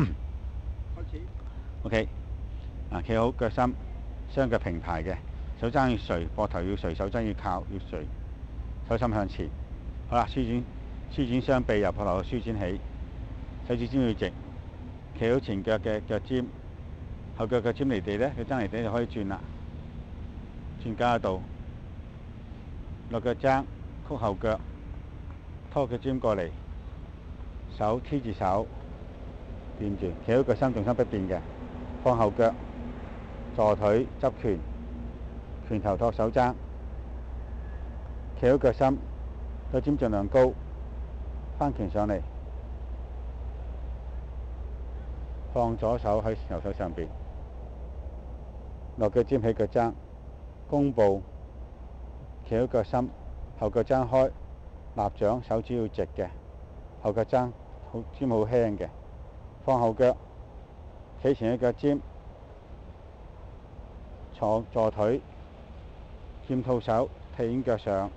開始。OK，企好腳心，雙腳平排嘅，手踭要垂，膊頭要垂，手踭要靠，要垂，手心向前。好啦，舒展雙臂，由膊頭舒展起，手指尖要直，企好前腳嘅腳尖，後腳腳尖離地呢，腳踭離地就可以轉啦，轉90度，落腳踭，曲後腳，拖腳尖過嚟，手黐住手，掂住，企好腳心，重心不變嘅，放後腳，坐腿執拳，拳頭托手踭，企好腳心，腳尖盡量高，翻拳上嚟，放左手喺右手上邊，落腳尖起腳踭，弓步，企好腳心，後腳踭開，立掌，手指要直嘅，後腳踭尖好輕嘅，放後腳，企前嘅腳尖，坐腿，劍套手，踢遠腳上，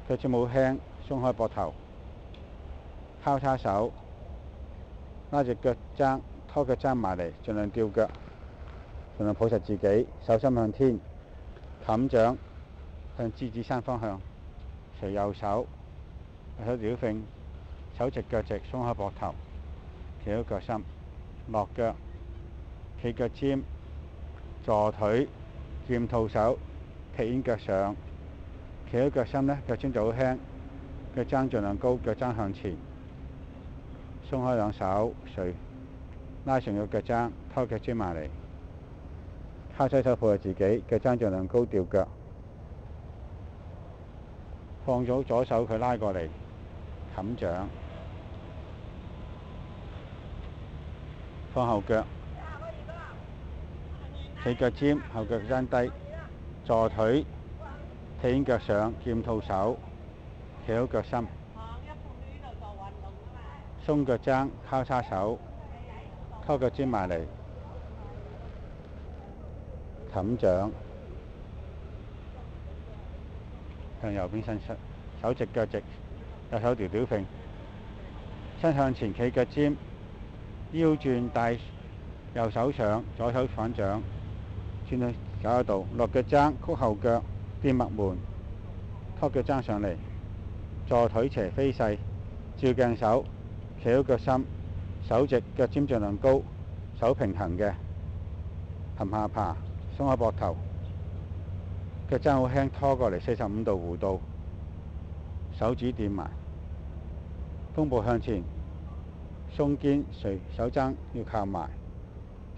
腳尖好輕，鬆開膊頭，交叉手，拉隻腳踭，拖腳踭埋嚟，盡量吊腳，盡量抱實自己，手心向天，冚掌向獅子山方向，隨右手，右手吊揈，手直腳直，鬆開膊頭，企好腳心，落腳，企腳尖，坐腿，劍套手，踢遠腳上，企好腳心呢，腳尖就好輕，腳踭盡量高，腳踭向前，鬆開兩手，垂，拉長個腳踭，拖腳尖埋嚟，交叉手抱住自己，腳踭盡量高，吊腳，放咗左手佢拉過嚟，冚掌，放後腳，企腳尖，後腳踭低，坐腿，踢遠腳上，劍套手，企好腳心，鬆腳踭，交叉手，拖腳尖埋嚟，冚掌，向右邊伸出，手直腳直，右手吊揈，身向前企腳尖，腰轉帶右手上，左手反掌，轉去90度，落腳踭，曲後腳，變脈門，拖腳踭上嚟，坐腿斜飛勢，照鏡手，企好腳心，手直，腳尖盡量高，手平衡嘅，含下巴，鬆開膊頭，腳踭好輕，拖過嚟45度弧度，手指掂埋，弓步向前，鬆肩垂手踭要靠埋，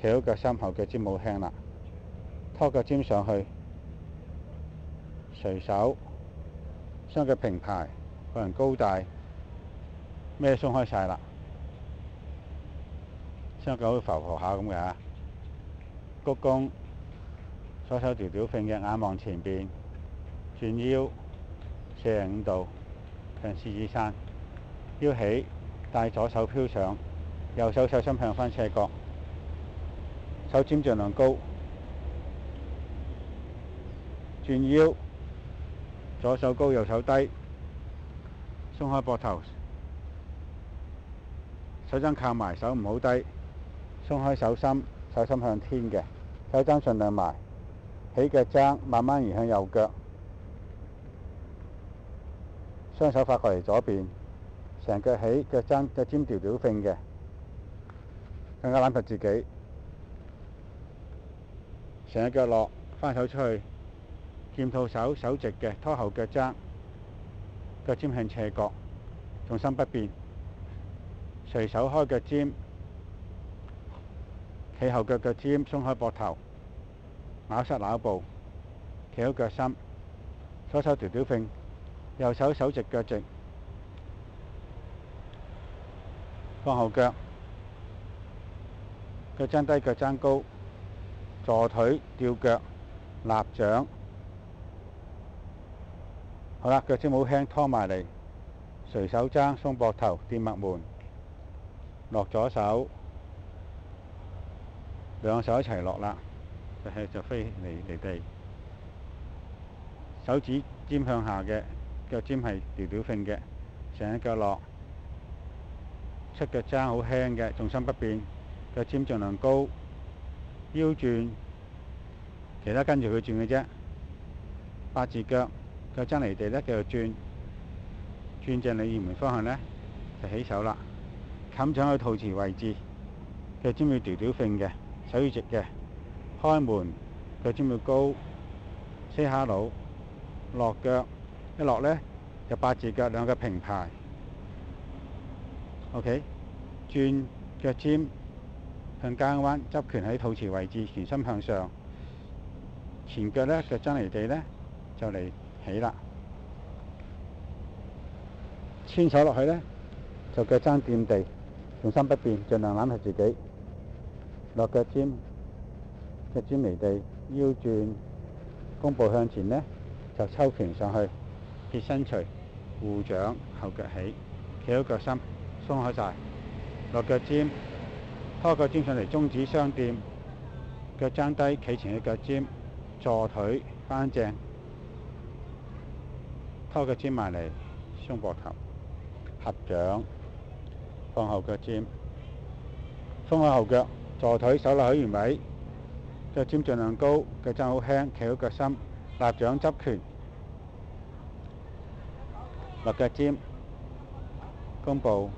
企好腳心，後腳尖冇輕啦，拖腳尖上去，垂手，雙腳平排，個人高大，咩鬆開晒啦，雙腳好似浮下咁嘅嚇，鞠躬，左手吊揈嘅，眼望前邊，轉腰45度向獅子山，腰起，帶左手飄上，右手心向翻斜角，手尖盡量高，轉腰，左手高右手低，鬆開膊頭，手踭靠埋，手唔好低，鬆開手心，手心向天嘅，手踭盡量埋，起腳踭慢慢移向右腳，雙手發過嚟左邊，成腳起，腳踭腳尖吊揈嘅，更加攬實自己，成隻腳落，翻手出去，劍套手，手直嘅，拖後腳踭，腳尖向斜角，重心不變，隨手開腳尖，企後腳腳尖，鬆開膊頭，咬實咬步，企好腳心，左手吊揈，右手手直腳直，放後腳，腳踭低腳踭高，坐腿吊腳，立掌，好啦，腳尖好輕，拖埋嚟，隨手踭，鬆膊頭，掂脈門，落左手，兩手一齊落啦，就飛離地，手指尖向下嘅，腳尖係吊揈嘅，成隻腳落，出腳踭好輕嘅，重心不變，腳尖盡量高，腰轉，其他跟住佢轉嘅啫。八字腳，腳踭離地呢，繼續轉，轉正你移門方向呢，就起手啦。冚掌去肚臍位置，腳尖要吊吊揈嘅，手要直嘅。開門，腳尖要高 ，say hello， 落腳，一落呢，就八字腳兩個平排。OK， 轉腳尖向交彎，執拳喺肚臍位置，拳心向上。前腳呢，腳踭離地呢，就嚟起啦。牽手落去呢，就腳踭掂地，重心不變，盡量攬實自己。落腳尖，腳尖離地，腰轉，弓步向前呢，就抽拳上去，撇身捶，護掌，後腳起，企好腳心，鬆開晒。落腳尖，拖腳尖上嚟，中指相掂，腳踭低，企前嘅腳尖，坐腿翻正，拖腳尖埋嚟，鬆膊頭，合掌，放後腳尖，鬆開後腳，坐腿，手落喺原位，腳尖盡量高，腳踭好輕，企好腳心，立掌執拳，落腳尖，弓步，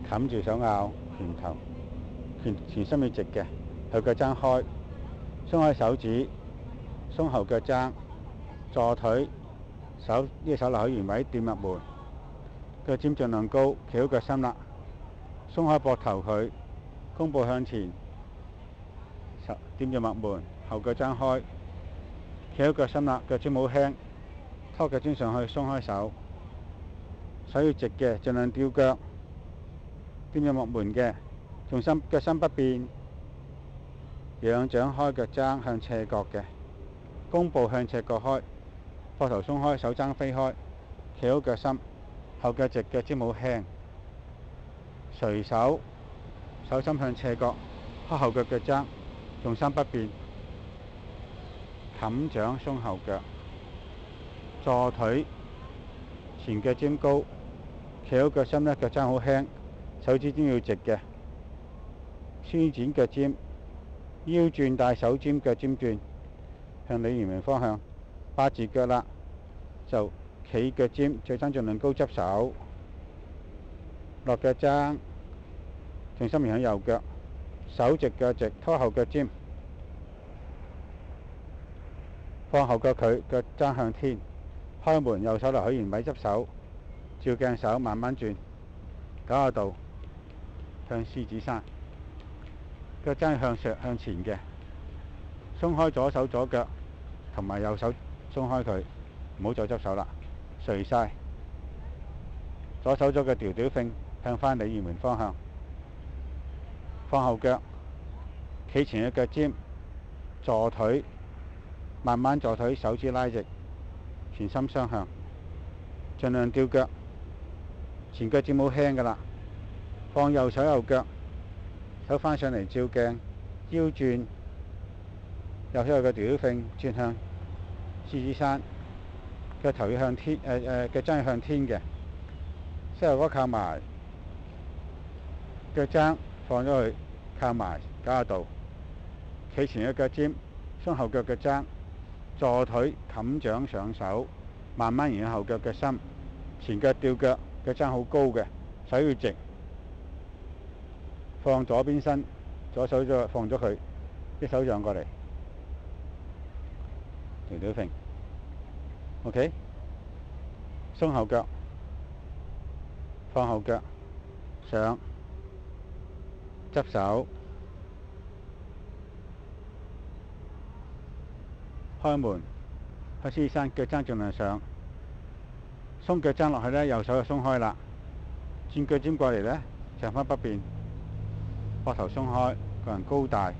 冚住手拗拳頭，拳心要直嘅，後腳踭開，鬆開手指，鬆後腳踭，坐腿，呢隻手落喺原位，掂入門，腳尖盡量高，企好腳心啦，鬆開膊頭佢，弓步向前，掂住脈門，後腳踭開，企好腳心啦，腳尖好輕，拖腳尖上去，鬆開手，手要直嘅，盡量吊腳，掂住脈門嘅，腳心不變，仰掌開腳踭向斜角嘅，弓步向斜角開，膊頭鬆開，手踭飛開，企好腳心，後腳直，腳尖好輕，垂手，手心向斜角，開後腳腳踭，重心不變，冚掌鬆後腳，坐腿，前腳尖高，企好腳心呢，腳踭好輕，手指尖要直嘅，舒展腳尖，腰轉帶手尖，腳尖轉，向你原名方向，八字腳啦，就企腳尖，最踭盡量高執手，落腳踭，重心移向右腳，手直腳直，拖後腳尖，放後腳佢，腳踭向天，開門，右手留喺原位執手，照鏡手慢慢轉，90度向獅子山，腳踭向前嘅，鬆開左手左腳同埋右手鬆開佢，唔好再執手啦，垂晒，左手左腳吊吊揈向返鯉魚門方向，放後腳，企前嘅腳尖，坐腿，慢慢坐腿，手指拉直，拳心相向，盡量吊腳，前腳尖好輕㗎啦，放右手右腳，手翻上嚟照鏡，腰轉，右手右腳吊吊揈轉向獅子山，腳頭要向天，腳踭要向天嘅，膝頭哥靠埋，腳踭放咗去靠埋90度，企前嘅腳尖，鬆後腳腳踭，坐腿冚掌上手，慢慢移向後腳腳心，前腳吊腳，腳踭好高嘅，手要直，放左邊身，左手再放咗佢，一手讓過嚟，條條揈 ，OK， 鬆後腳，放後腳，上，執手，開門，開獅子山，腳踭盡量上，鬆腳踭落去呢，右手就鬆開啦，轉腳尖過嚟呢，上翻北邊，膊頭鬆開，個人高大，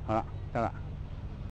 好啦，得啦。